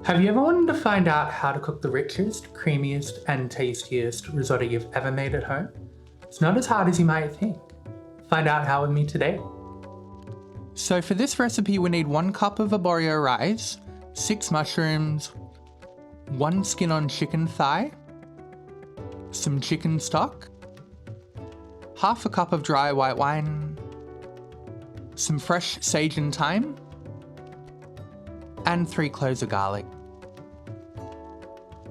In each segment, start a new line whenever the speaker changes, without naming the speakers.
Have you ever wanted to find out how to cook the richest, creamiest, and tastiest risotto you've ever made at home? It's not as hard as you might think. Find out how with me today. So for this recipe we need 1 cup of arborio rice, 6 mushrooms, 1 skin-on chicken thigh, some chicken stock, half a cup of dry white wine, some fresh sage and thyme, and 3 cloves of garlic.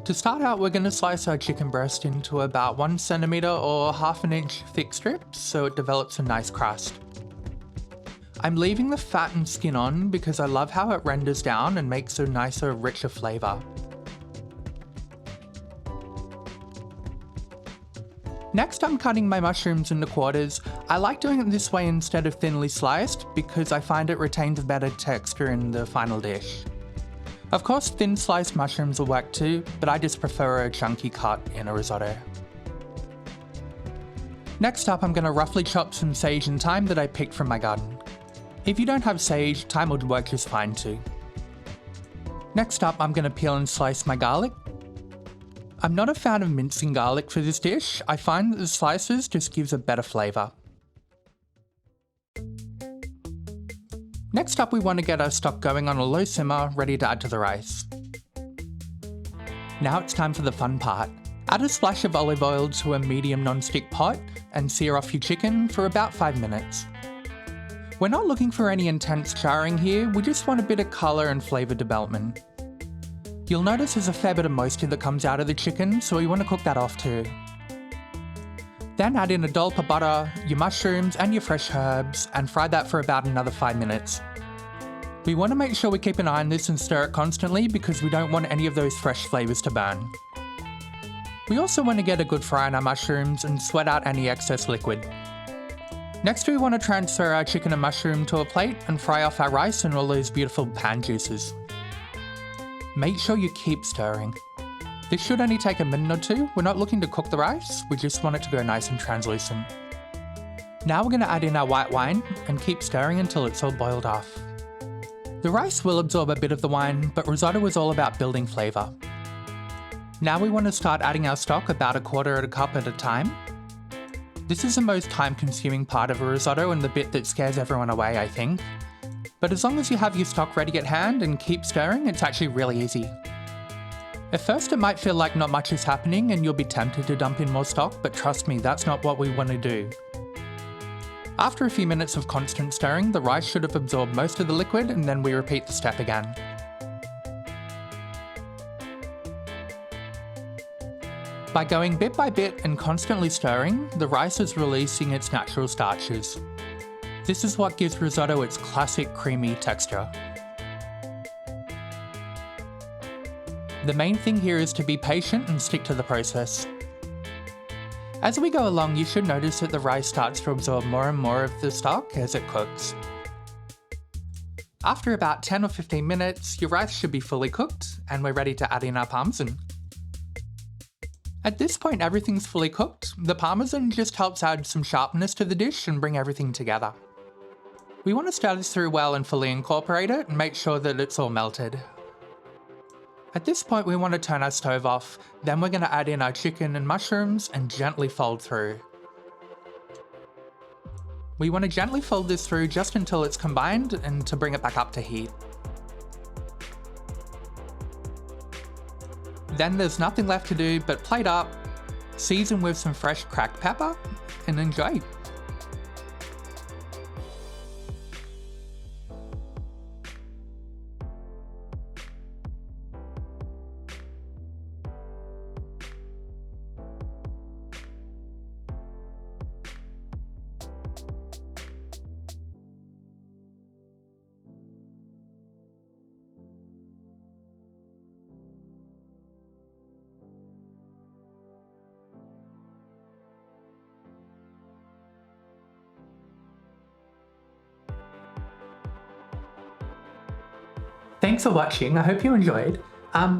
To start out, we're going to slice our chicken breast into about 1 centimeter or ½ an inch thick strips so it develops a nice crust. I'm leaving the fat and skin on because I love how it renders down and makes a nicer, richer flavour. Next, I'm cutting my mushrooms into quarters. I like doing it this way instead of thinly sliced because I find it retains a better texture in the final dish. Of course, thin sliced mushrooms will work too, but I just prefer a chunky cut in a risotto. Next up, I'm going to roughly chop some sage and thyme that I picked from my garden. If you don't have sage, thyme would work just fine too. Next up, I'm going to peel and slice my garlic. I'm not a fan of mincing garlic for this dish. I find that the slices just gives a better flavour. Next up, we want to get our stock going on a low simmer, ready to add to the rice. Now it's time for the fun part. Add a splash of olive oil to a medium non-stick pot and sear off your chicken for about 5 minutes. We're not looking for any intense charring here, we just want a bit of colour and flavour development. You'll notice there's a fair bit of moisture that comes out of the chicken, so we want to cook that off too. Then add in a dollop of butter, your mushrooms and your fresh herbs and fry that for about another 5 minutes. We want to make sure we keep an eye on this and stir it constantly because we don't want any of those fresh flavours to burn. We also want to get a good fry on our mushrooms and sweat out any excess liquid. Next we want to transfer our chicken and mushroom to a plate and fry off our rice and all those beautiful pan juices. Make sure you keep stirring. This should only take a minute or two. We're not looking to cook the rice, we just want it to go nice and translucent. Now we're going to add in our white wine and keep stirring until it's all boiled off. The rice will absorb a bit of the wine, but risotto is all about building flavour. Now we want to start adding our stock about 1/4 cup at a time. This is the most time-consuming part of a risotto and the bit that scares everyone away, I think. But as long as you have your stock ready at hand and keep stirring, it's actually really easy. At first it might feel like not much is happening and you'll be tempted to dump in more stock, but trust me, that's not what we want to do. After a few minutes of constant stirring, the rice should have absorbed most of the liquid and then we repeat the step again. By going bit by bit and constantly stirring, the rice is releasing its natural starches. This is what gives risotto its classic creamy texture. The main thing here is to be patient and stick to the process. As we go along, you should notice that the rice starts to absorb more and more of the stock as it cooks. After about 10 or 15 minutes, your rice should be fully cooked and we're ready to add in our parmesan. At this point, everything's fully cooked. The parmesan just helps add some sharpness to the dish and bring everything together. We want to stir this through well and fully incorporate it and make sure that it's all melted. At this point we want to turn our stove off, then we're going to add in our chicken and mushrooms and gently fold through. We want to gently fold this through just until it's combined and to bring it back up to heat. Then there's nothing left to do but plate up, season with some fresh cracked pepper, and enjoy. Thanks for watching, I hope you enjoyed.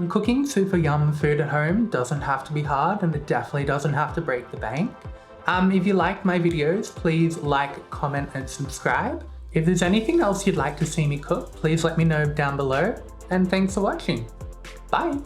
Cooking super yum food at home doesn't have to be hard and it definitely doesn't have to break the bank. If you liked my videos, please like, comment and subscribe. If there's anything else you'd like to see me cook, please let me know down below, and thanks for watching. Bye!